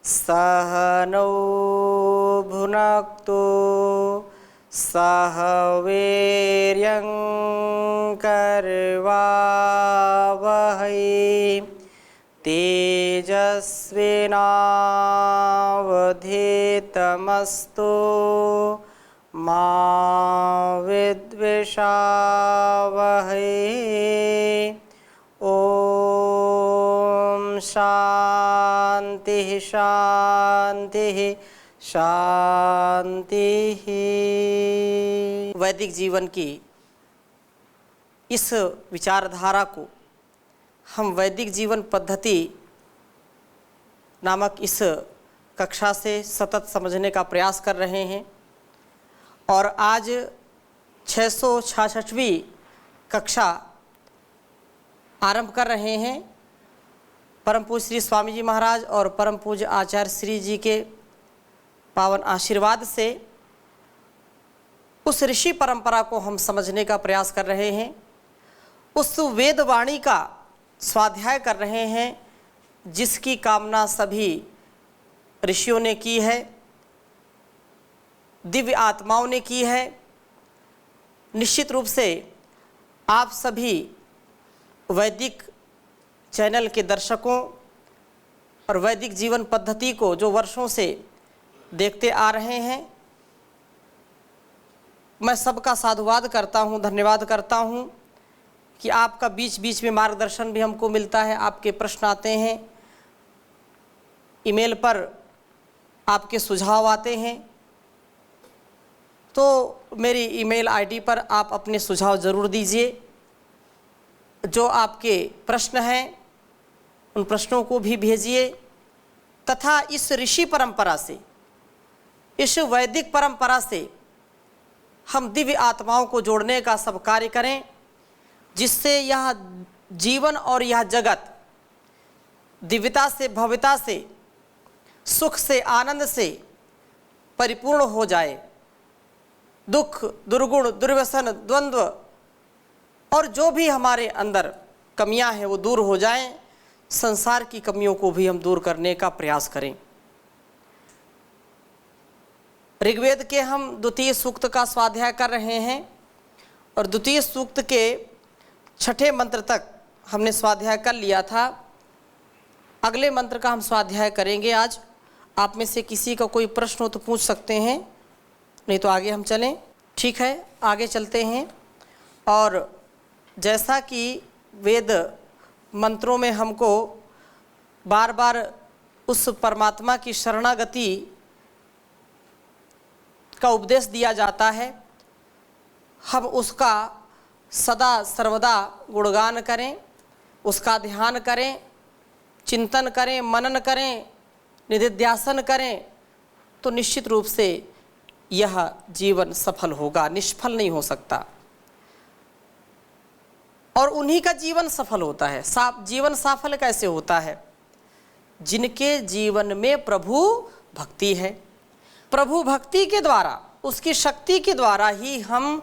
सहनौ भुनक्तु सह वीर्यं करवावहै तेजस्विनावधीतमस्तु मा विद्विषावहै। ओम शांति शांति शांति। वैदिक जीवन की इस विचारधारा को हम वैदिक जीवन पद्धति नामक इस कक्षा से सतत समझने का प्रयास कर रहे हैं और आज 666वीं कक्षा आरंभ कर रहे हैं। परम पूज्य श्री स्वामी जी महाराज और परम पूज्य आचार्य श्री जी के पावन आशीर्वाद से उस ऋषि परंपरा को हम समझने का प्रयास कर रहे हैं, उस वेदवाणी का स्वाध्याय कर रहे हैं जिसकी कामना सभी ऋषियों ने की है, दिव्य आत्माओं ने की है। निश्चित रूप से आप सभी वैदिक चैनल के दर्शकों और वैदिक जीवन पद्धति को जो वर्षों से देखते आ रहे हैं, मैं सबका साधुवाद करता हूँ, धन्यवाद करता हूँ कि आपका बीच बीच में मार्गदर्शन भी हमको मिलता है, आपके प्रश्न आते हैं, ईमेल पर आपके सुझाव आते हैं। तो मेरी ईमेल आईडी पर आप अपने सुझाव ज़रूर दीजिए। जो आपके प्रश्न हैं उन प्रश्नों को भी भेजिए तथा इस ऋषि परंपरा से, इस वैदिक परंपरा से हम दिव्य आत्माओं को जोड़ने का सब कार्य करें, जिससे यह जीवन और यह जगत दिव्यता से, भव्यता से, सुख से, आनंद से परिपूर्ण हो जाए। दुख, दुर्गुण, दुर्व्यसन, द्वंद्व और जो भी हमारे अंदर कमियां हैं वो दूर हो जाएं। संसार की कमियों को भी हम दूर करने का प्रयास करें। ऋग्वेद के हम द्वितीय सूक्त का स्वाध्याय कर रहे हैं और द्वितीय सूक्त के 6ठे मंत्र तक हमने स्वाध्याय कर लिया था। अगले मंत्र का हम स्वाध्याय करेंगे आज। आप में से किसी का कोई प्रश्न हो तो पूछ सकते हैं, नहीं तो आगे हम चलें। ठीक है, आगे चलते हैं। और जैसा कि वेद मंत्रों में हमको बार बार उस परमात्मा की शरणागति का उपदेश दिया जाता है, हम उसका सदा सर्वदा गुणगान करें, उसका ध्यान करें, चिंतन करें, मनन करें, निधिध्यासन करें, तो निश्चित रूप से यह जीवन सफल होगा, निष्फल नहीं हो सकता। और उन्हीं का जीवन सफल होता है। जीवन सफल कैसे होता है? जिनके जीवन में प्रभु भक्ति है। प्रभु भक्ति के द्वारा, उसकी शक्ति के द्वारा ही हम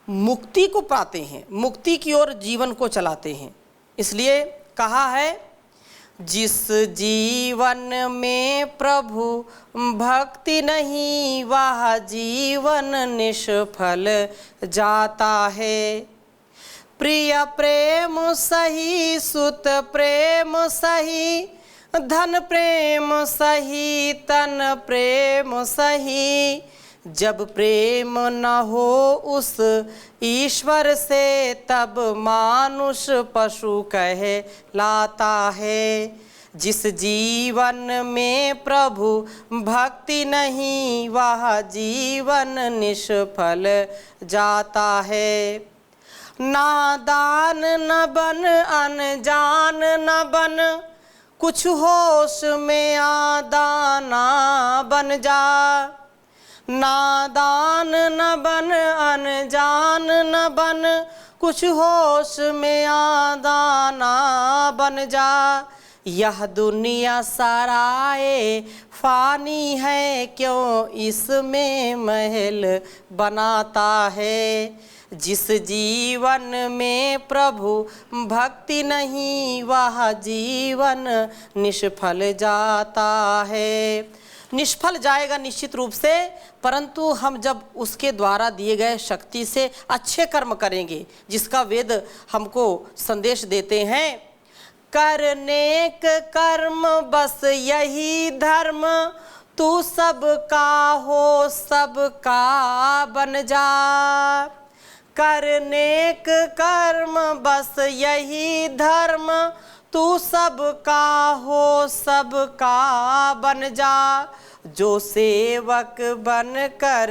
मुक्ति को पाते हैं, मुक्ति की ओर जीवन को चलाते हैं। इसलिए कहा है, जिस जीवन में प्रभु भक्ति नहीं वह जीवन निष्फल जाता है। प्रिय प्रेम सही, सुत प्रेम सही, धन प्रेम सही, तन प्रेम सही। जब प्रेम न हो उस ईश्वर से, तब मानुष पशु कहे लाता है। जिस जीवन में प्रभु भक्ति नहीं वह जीवन निष्फल जाता है। नादान न बन, अनजान न बन, कुछ होश में आदाना बन जा। नादान न बन, अनजान न बन, कुछ होश में आदाना बन जा। यह दुनिया सराए फानी है, क्यों इसमें महल बनाता है। जिस जीवन में प्रभु भक्ति नहीं वह जीवन निष्फल जाता है। निष्फल जाएगा निश्चित रूप से, परंतु हम जब उसके द्वारा दिए गए शक्ति से अच्छे कर्म करेंगे, जिसका वेद हमको संदेश देते हैं, कर नेक कर्म बस यही धर्म, तू सबका हो सबका बन जा। कर नेक कर्म बस यही धर्म, तू सबका हो सबका बन जा। जो सेवक बनकर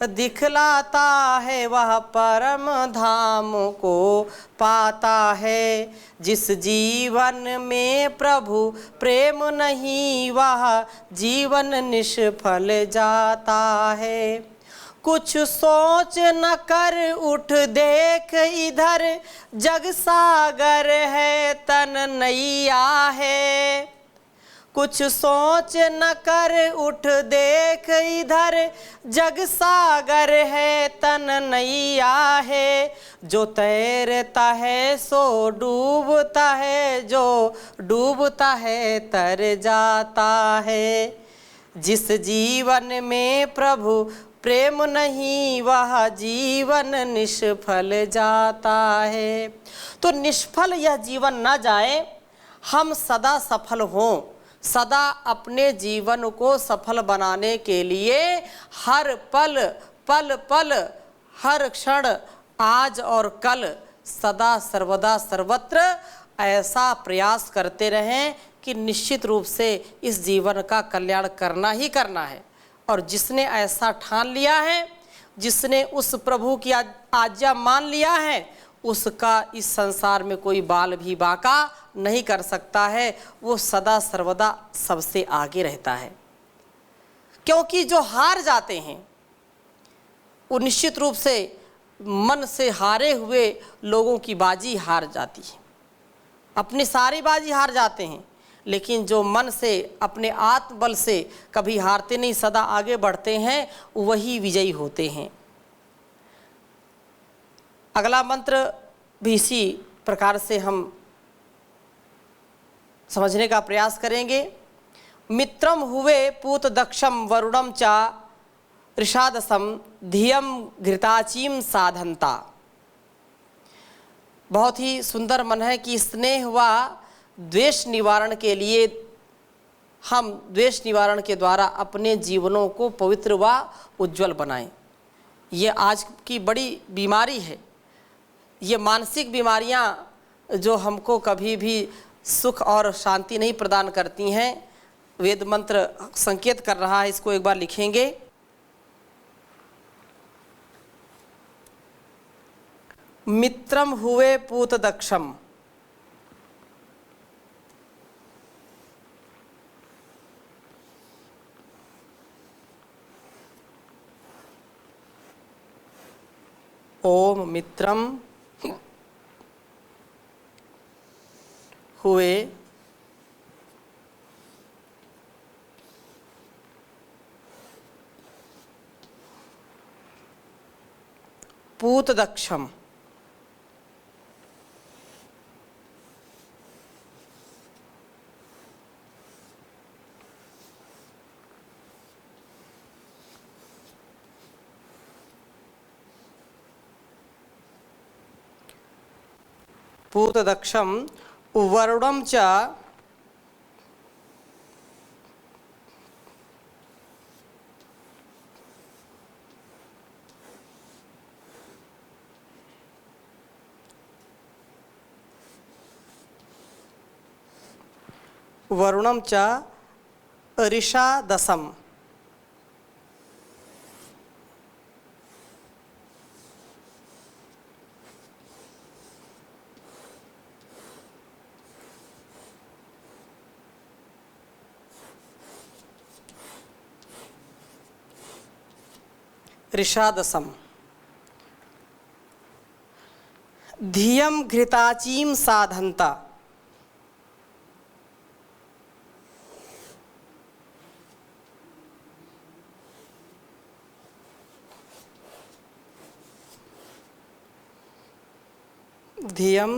दिखलाता है वह परम धाम को पाता है। जिस जीवन में प्रभु प्रेम नहीं वह जीवन निष्फल जाता है। कुछ सोच न कर उठ देख इधर, जग सागर है तन नैया है। कुछ सोच न कर उठ देख इधर, जग सागर है तन नैया है। जो तैरता है सो डूबता है, जो डूबता है तर जाता है। जिस जीवन में प्रभु प्रेम नहीं वह जीवन निष्फल जाता है। तो निष्फल यह जीवन न जाए, हम सदा सफल हों, सदा अपने जीवन को सफल बनाने के लिए हर पल पल पल, हर क्षण, आज और कल, सदा सर्वदा सर्वत्र ऐसा प्रयास करते रहें कि निश्चित रूप से इस जीवन का कल्याण करना ही करना है। और जिसने ऐसा ठान लिया है, जिसने उस प्रभु की आज्ञा मान लिया है, उसका इस संसार में कोई बाल भी बांका नहीं कर सकता है। वो सदा सर्वदा सबसे आगे रहता है। क्योंकि जो हार जाते हैं वो निश्चित रूप से मन से हारे हुए लोगों की बाजी हार जाती है, अपनी सारी बाजी हार जाते हैं। लेकिन जो मन से अपने आत्मबल से कभी हारते नहीं, सदा आगे बढ़ते हैं, वही विजयी होते हैं। अगला मंत्र भी इसी प्रकार से हम समझने का प्रयास करेंगे। मित्रम हुए पूत दक्षम वरुणम चा ऋषादसम धियम घृताचीम साधनता। बहुत ही सुंदर मन है कि स्नेह व द्वेष निवारण के लिए हम द्वेष निवारण के द्वारा अपने जीवनों को पवित्र व उज्जवल बनाएं। ये आज की बड़ी बीमारी है। ये मानसिक बीमारियां जो हमको कभी भी सुख और शांति नहीं प्रदान करती हैं, वेद मंत्र संकेत कर रहा है। इसको एक बार लिखेंगे। मित्रम हुए पूत दक्षम, ओम मित्रम हुए पूत दक्षम। पूत दक्षम वरुणम च वरुणम च ऋषादसम। ऋषादसम धियम घृताचीम साधनता। धियम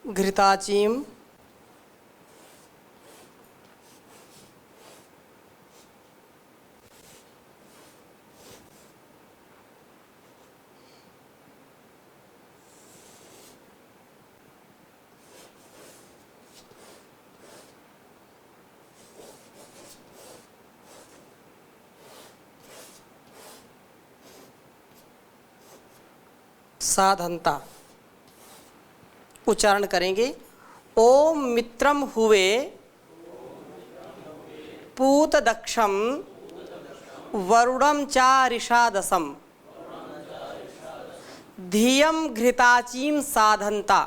घृताचीम साधनता उच्चारण करेंगे। ओम मित्रम हुए पूत दक्षम वरुणम चारिषादसम धियम घृताचीम साधनता।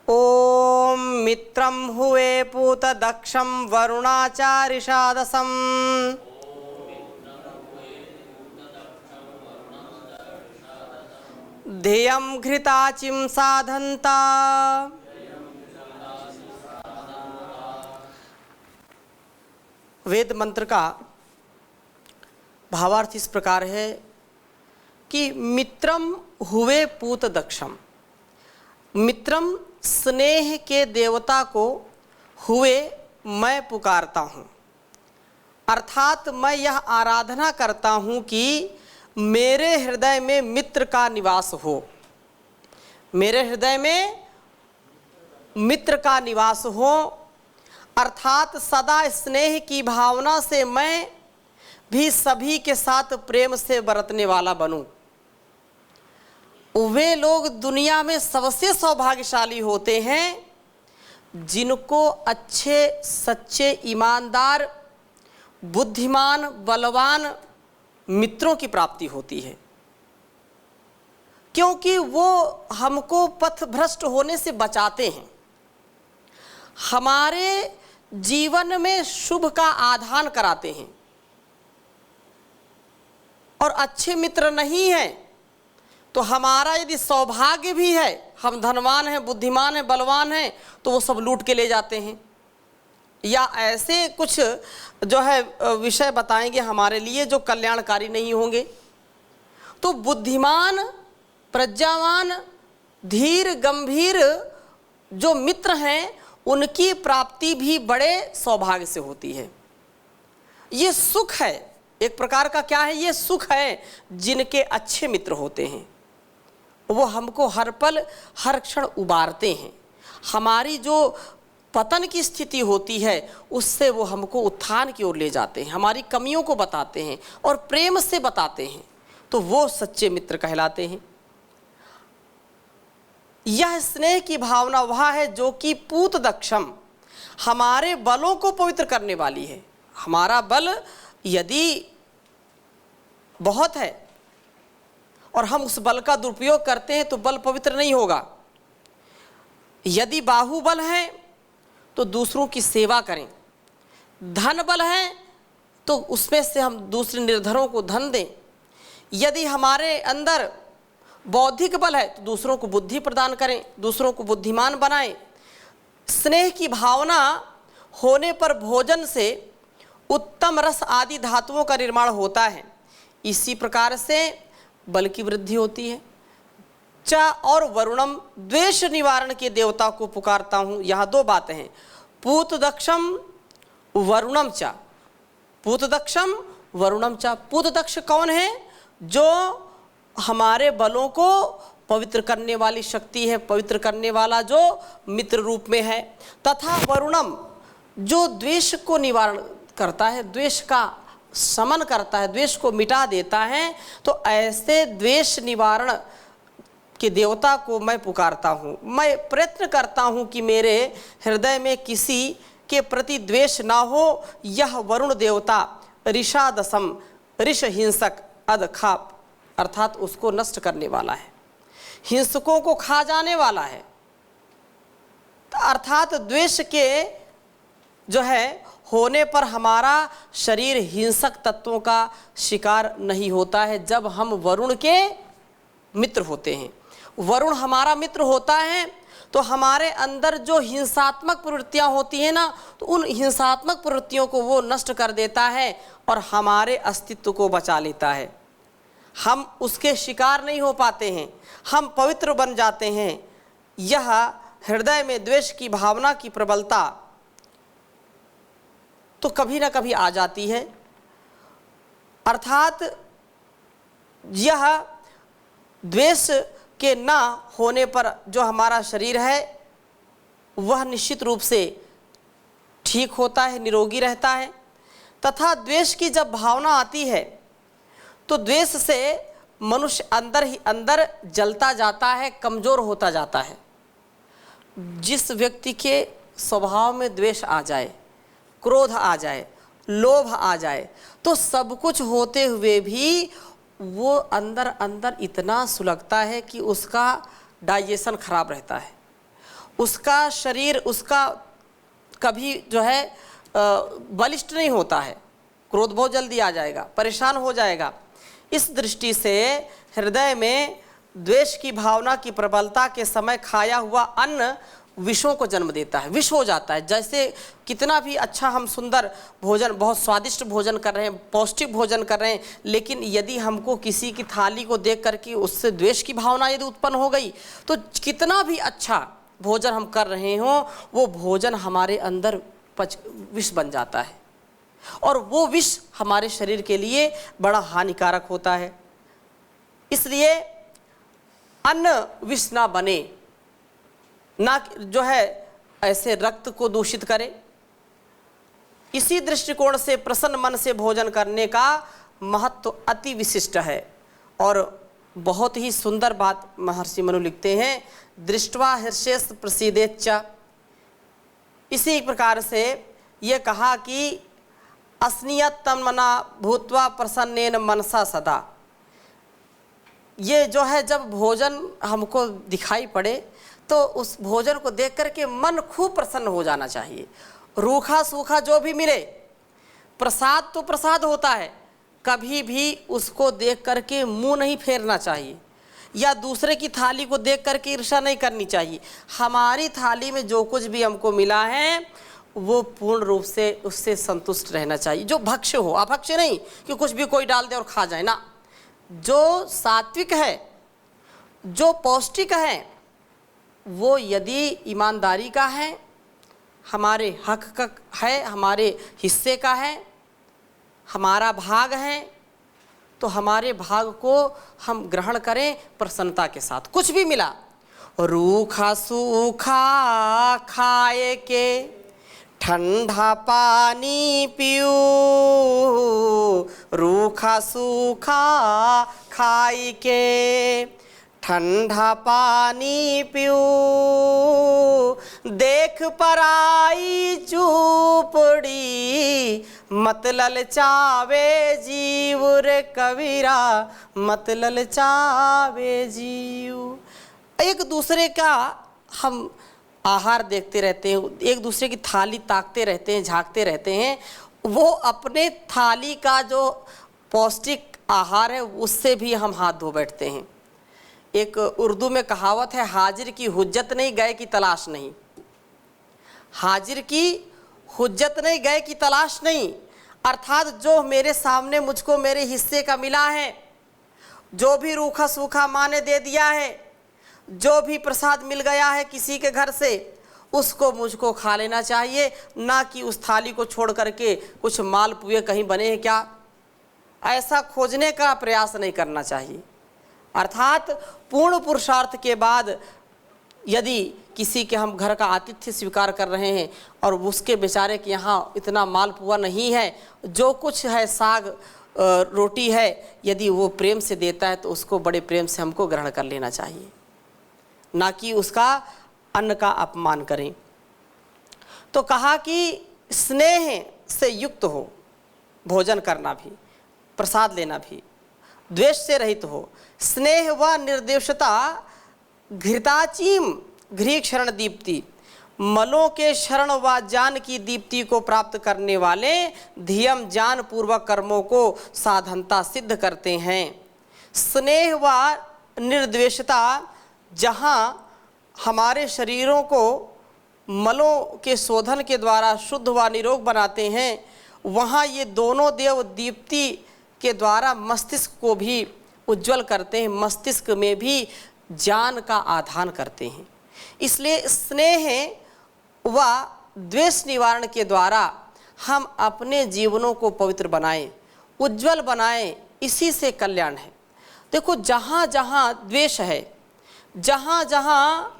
ओम मित्रम हुए पूत दक्षम वरुणाचारिषादसम ध्येयं घृताचिं साधन्ता। वेद मंत्र का भावार्थ इस प्रकार है कि मित्रम हुए पूत दक्षम, मित्रम स्नेह के देवता को हुए मैं पुकारता हूँ, अर्थात मैं यह आराधना करता हूँ कि मेरे हृदय में मित्र का निवास हो, मेरे हृदय में मित्र का निवास हो, अर्थात सदा स्नेह की भावना से मैं भी सभी के साथ प्रेम से बरतने वाला बनूं। वे लोग दुनिया में सबसे सौभाग्यशाली होते हैं जिनको अच्छे सच्चे ईमानदार बुद्धिमान बलवान मित्रों की प्राप्ति होती है, क्योंकि वो हमको पथ भ्रष्ट होने से बचाते हैं, हमारे जीवन में शुभ का आधान कराते हैं। और अच्छे मित्र नहीं हैं तो हमारा यदि सौभाग्य भी है, हम धनवान हैं बुद्धिमान हैं बलवान हैं, तो वो सब लूट के ले जाते हैं, या ऐसे कुछ जो है विषय बताएंगे हमारे लिए जो कल्याणकारी नहीं होंगे। तो बुद्धिमान प्रज्ञावान धीर गंभीर जो मित्र हैं उनकी प्राप्ति भी बड़े सौभाग्य से होती है। ये सुख है एक प्रकार का, क्या है ये सुख है जिनके अच्छे मित्र होते हैं। वो हमको हर पल हर क्षण उबारते हैं, हमारी जो पतन की स्थिति होती है उससे वो हमको उत्थान की ओर ले जाते हैं, हमारी कमियों को बताते हैं और प्रेम से बताते हैं, तो वो सच्चे मित्र कहलाते हैं। यह स्नेह की भावना वह है जो कि पूत दक्षम हमारे बलों को पवित्र करने वाली है। हमारा बल यदि बहुत है और हम उस बल का दुरुपयोग करते हैं तो बल पवित्र नहीं होगा। यदि बाहुबल है तो दूसरों की सेवा करें, धन बल है तो उसमें से हम दूसरे निर्धनों को धन दें, यदि हमारे अंदर बौद्धिक बल है तो दूसरों को बुद्धि प्रदान करें, दूसरों को बुद्धिमान बनाएं। स्नेह की भावना होने पर भोजन से उत्तम रस आदि धातुओं का निर्माण होता है, इसी प्रकार से बल की वृद्धि होती है। चा और वरुणम द्वेष निवारण के देवता को पुकारता हूँ। यहाँ दो बातें हैं, पूत दक्षम वरुणम चा, पूत दक्षम वरुणम चा। पूत दक्ष कौन है? जो हमारे बलों को पवित्र करने वाली शक्ति है, पवित्र करने वाला जो मित्र रूप में है। तथा वरुणम जो द्वेष को निवारण करता है, द्वेष का शमन करता है, द्वेष को मिटा देता है। तो ऐसे द्वेष निवारण के देवता को मैं पुकारता हूँ। मैं प्रयत्न करता हूँ कि मेरे हृदय में किसी के प्रति द्वेष ना हो। यह वरुण देवता ऋषादसम, ऋष हिंसक, अदखाप अर्थात उसको नष्ट करने वाला है, हिंसकों को खा जाने वाला है। अर्थात द्वेष के जो है होने पर हमारा शरीर हिंसक तत्वों का शिकार नहीं होता है जब हम वरुण के मित्र होते हैं। वरुण हमारा मित्र होता है तो हमारे अंदर जो हिंसात्मक प्रवृत्तियां होती हैं ना, तो उन हिंसात्मक प्रवृत्तियों को वो नष्ट कर देता है और हमारे अस्तित्व को बचा लेता है। हम उसके शिकार नहीं हो पाते हैं, हम पवित्र बन जाते हैं। यह हृदय में द्वेष की भावना की प्रबलता तो कभी ना कभी आ जाती है, अर्थात यह द्वेष के ना होने पर जो हमारा शरीर है वह निश्चित रूप से ठीक होता है, निरोगी रहता है। तथा द्वेष की जब भावना आती है तो द्वेष से मनुष्य अंदर ही अंदर जलता जाता है, कमज़ोर होता जाता है। जिस व्यक्ति के स्वभाव में द्वेष आ जाए, क्रोध आ जाए, लोभ आ जाए, तो सब कुछ होते हुए भी वो अंदर अंदर इतना सुलगता है कि उसका डाइजेशन खराब रहता है, उसका शरीर उसका कभी जो है बलिष्ठ नहीं होता है, क्रोध बहुत जल्दी आ जाएगा, परेशान हो जाएगा। इस दृष्टि से हृदय में द्वेष की भावना की प्रबलता के समय खाया हुआ अन्न विषों को जन्म देता है, विष हो जाता है। जैसे कितना भी अच्छा हम सुंदर भोजन, बहुत स्वादिष्ट भोजन कर रहे हैं, पौष्टिक भोजन कर रहे हैं, लेकिन यदि हमको किसी की थाली को देख करके उससे द्वेष की भावना यदि उत्पन्न हो गई, तो कितना भी अच्छा भोजन हम कर रहे हों, वो भोजन हमारे अंदर विष बन जाता है और वो विष हमारे शरीर के लिए बड़ा हानिकारक होता है। इसलिए अन्न विष ना बने, ना जो है ऐसे रक्त को दूषित करे। इसी दृष्टिकोण से प्रसन्न मन से भोजन करने का महत्व अति विशिष्ट है। और बहुत ही सुंदर बात महर्षि मनु लिखते हैं, दृष्ट्वा हर्षेस प्रसीदेच्च। इसी प्रकार से ये कहा कि अस्नियत तन्मना भूत्वा प्रसन्नेन मनसा सदा। ये जो है जब भोजन हमको दिखाई पड़े तो उस भोजन को देख करके मन खूब प्रसन्न हो जाना चाहिए। रूखा सूखा जो भी मिले, प्रसाद तो प्रसाद होता है, कभी भी उसको देख करके मुंह नहीं फेरना चाहिए या दूसरे की थाली को देख करके ईर्ष्या नहीं करनी चाहिए। हमारी थाली में जो कुछ भी हमको मिला है वो पूर्ण रूप से उससे संतुष्ट रहना चाहिए। जो भक्ष्य हो, अभक्ष्य नहीं कि कुछ भी कोई डाल दे और खा जाए ना। जो सात्विक है, जो पौष्टिक है, वो यदि ईमानदारी का है, हमारे हक का है, हमारे हिस्से का है, हमारा भाग है, तो हमारे भाग को हम ग्रहण करें प्रसन्नता के साथ। कुछ भी मिला, रूखा सूखा खाए के ठंडा पानी पियो, रूखा सूखा खाई के ठंडा पानी पियो, देख पराई चूपड़ी मत ललचावे जीव रे कबीरा, मत ललचावे जीव। एक दूसरे का हम आहार देखते रहते हैं, एक दूसरे की थाली ताकते रहते हैं, झांकते रहते हैं, वो अपने थाली का जो पौष्टिक आहार है उससे भी हम हाथ धो बैठते हैं। एक उर्दू में कहावत है, हाजिर की हुज्जत नहीं गए की तलाश नहीं। हाजिर की हुज्जत नहीं गए की तलाश नहीं, अर्थात जो मेरे सामने मुझको मेरे हिस्से का मिला है, जो भी रूखा सूखा माँ ने दे दिया है, जो भी प्रसाद मिल गया है किसी के घर से, उसको मुझको खा लेना चाहिए, ना कि उस थाली को छोड़ करके कुछ मालपुए कहीं बने हैं क्या, ऐसा खोजने का प्रयास नहीं करना चाहिए। अर्थात पूर्ण पुरुषार्थ के बाद यदि किसी के हम घर का आतिथ्य स्वीकार कर रहे हैं और उसके बेचारे के यहाँ इतना मालपुआ नहीं है, जो कुछ है साग रोटी है, यदि वो प्रेम से देता है तो उसको बड़े प्रेम से हमको ग्रहण कर लेना चाहिए, ना कि उसका अन्न का अपमान करें। तो कहा कि स्नेह से युक्त हो भोजन करना भी, प्रसाद लेना भी, द्वेष से रहित हो। स्नेह व निर्देशता घृताचीम घृ क्षरण दीप्ति, मलों के शरण व ज्ञान की दीप्ति को प्राप्त करने वाले धियम ज्ञान पूर्वक कर्मों को साधनता सिद्ध करते हैं। स्नेह व निर्द्वेषता जहाँ हमारे शरीरों को मलों के शोधन के द्वारा शुद्ध व निरोग बनाते हैं, वहाँ ये दोनों देव दीप्ति के द्वारा मस्तिष्क को भी उज्जवल करते हैं, मस्तिष्क में भी ज्ञान का आधान करते हैं। इसलिए स्नेह व द्वेष निवारण के द्वारा हम अपने जीवनों को पवित्र बनाएं, उज्जवल बनाएं, इसी से कल्याण है। देखो, जहाँ जहाँ द्वेष है, जहाँ जहाँ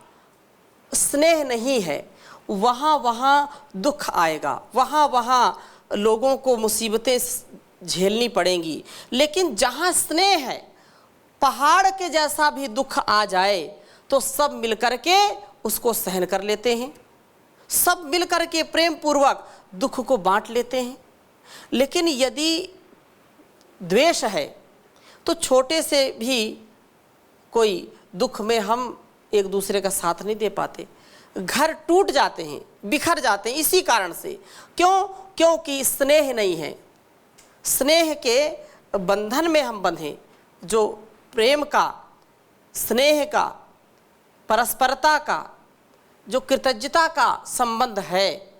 स्नेह नहीं है, वहाँ वहाँ दुख आएगा, वहाँ वहाँ लोगों को मुसीबतें झेलनी पड़ेंगी। लेकिन जहाँ स्नेह है, पहाड़ के जैसा भी दुख आ जाए तो सब मिलकर के उसको सहन कर लेते हैं, सब मिलकर के प्रेम पूर्वक दुख को बांट लेते हैं। लेकिन यदि द्वेष है तो छोटे से भी कोई दुख में हम एक दूसरे का साथ नहीं दे पाते, घर टूट जाते हैं, बिखर जाते हैं। इसी कारण से क्योंकि स्नेह नहीं है। स्नेह के बंधन में हम बंधे, जो प्रेम का, स्नेह का, परस्परता का, जो कृतज्ञता का संबंध है,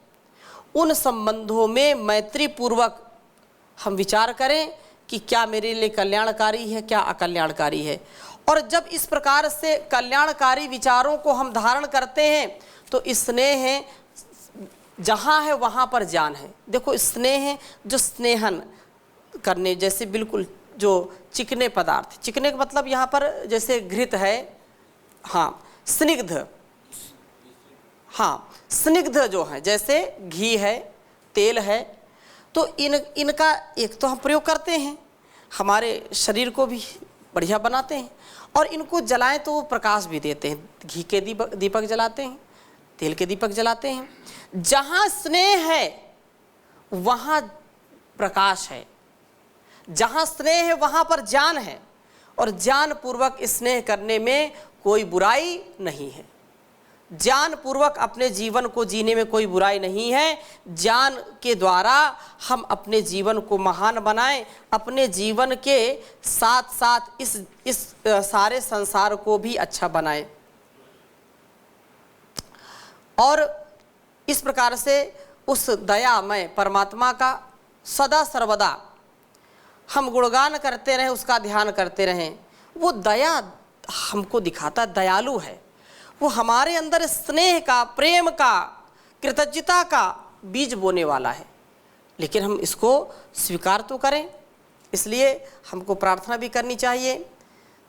उन संबंधों में मैत्री पूर्वक हम विचार करें कि क्या मेरे लिए कल्याणकारी है, क्या अकल्याणकारी है। और जब इस प्रकार से कल्याणकारी विचारों को हम धारण करते हैं तो स्नेह जहाँ है वहाँ पर ज्ञान है। देखो, स्नेह जो स्नेहन करने जैसे, बिल्कुल जो चिकने पदार्थ, चिकने का मतलब यहाँ पर जैसे घृत है, हाँ, स्निग्ध, हाँ, स्निग्ध जो है, जैसे घी है, तेल है, तो इनका एक तो हम प्रयोग करते हैं, हमारे शरीर को भी बढ़िया बनाते हैं, और इनको जलाएं तो वो प्रकाश भी देते हैं। घी के दीपक जलाते हैं, तेल के दीपक जलाते हैं। जहाँ स्नेह है वहाँ प्रकाश है, जहाँ स्नेह है वहाँ पर ज्ञान है, और ज्ञान पूर्वक स्नेह करने में कोई बुराई नहीं है। ज्ञान पूर्वक अपने जीवन को जीने में कोई बुराई नहीं है। ज्ञान के द्वारा हम अपने जीवन को महान बनाएं, अपने जीवन के साथ साथ इस सारे संसार को भी अच्छा बनाएं। और इस प्रकार से उस दयामय परमात्मा का सदा सर्वदा हम गुणगान करते रहें, उसका ध्यान करते रहें। वो दया हमको दिखाता, दयालु है। वो हमारे अंदर स्नेह का, प्रेम का, कृतज्ञता का बीज बोने वाला है। लेकिन हम इसको स्वीकार तो करें। इसलिए हमको प्रार्थना भी करनी चाहिए।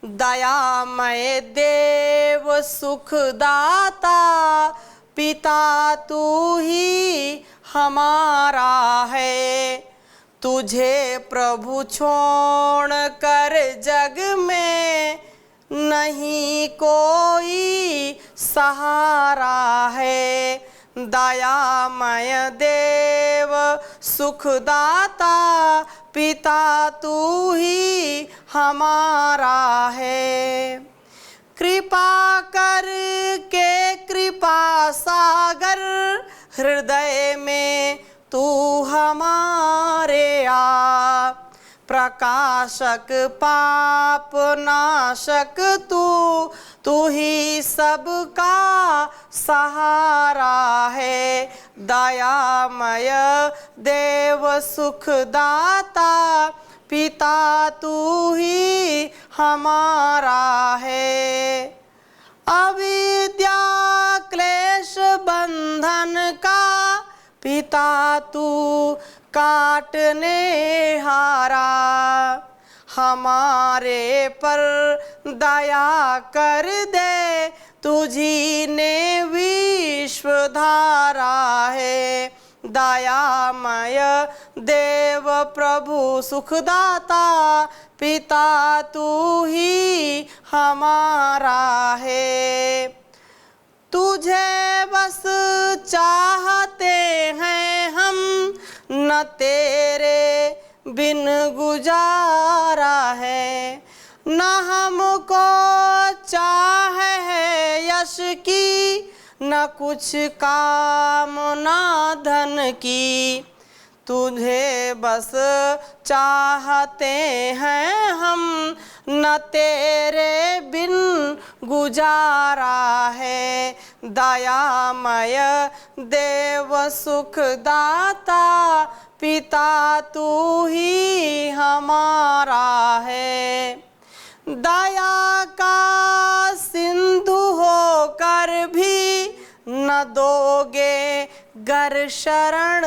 दयामय देव सुखदाता, पिता तू ही हमारा है। तुझे प्रभु छोड़ कर जग में नहीं कोई सहारा है। दयामय देव सुखदाता, पिता तू ही हमारा है। कृपा करके कृपा सागर, हृदय में तू हमारे आ। प्रकाशक पाप नाशक तू ही सबका सहारा है। दयामय देव सुखदाता, पिता तू ही हमारा है। अविद्या क्लेश बंधन का पिता तू काटने हारा। हमारे पर दया कर दे, तुझी ने विश्व धारा है। दयामय देव प्रभु सुखदाता, पिता तू ही हमारा है। तुझे बस चाहते हैं हम, न तेरे बिन गुजारा है। न हमको चाह है यश की, न कुछ कामना धन की। तुझे बस चाहते हैं हम, न तेरे बिन गुजारा है। दयामय देव सुखदाता पिता तू ही हमारा है। दया का सिंधु होकर भी न दोगे गर शरण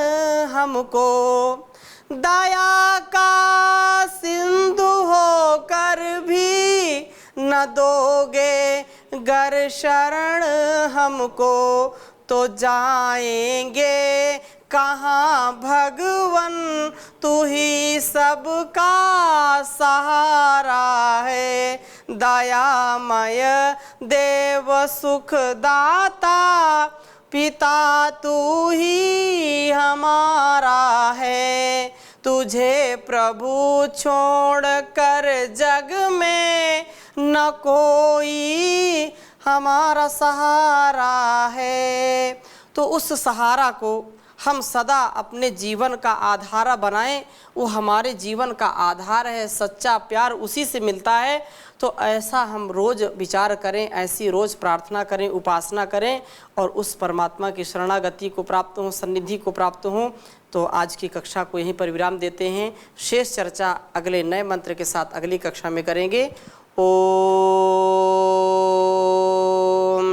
हमको। दया का सिंधु होकर भी न दोगे गर शरण हमको, तो जाएंगे कहाँ भगवन, तू ही सबका सहारा है। दयामय देव सुखदाता पिता तू ही हमारा है। तुझे प्रभु छोड़ कर जग में न कोई हमारा सहारा है। तो उस सहारा को हम सदा अपने जीवन का आधार बनाएं। वो हमारे जीवन का आधार है, सच्चा प्यार उसी से मिलता है। तो ऐसा हम रोज़ विचार करें, ऐसी रोज़ प्रार्थना करें, उपासना करें और उस परमात्मा की शरणागति को प्राप्त हों, सन्निधि को प्राप्त हों। तो आज की कक्षा को यहीं पर विराम देते हैं। शेष चर्चा अगले नए मंत्र के साथ अगली कक्षा में करेंगे। ओम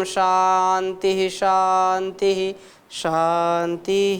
शांति शांति शांति।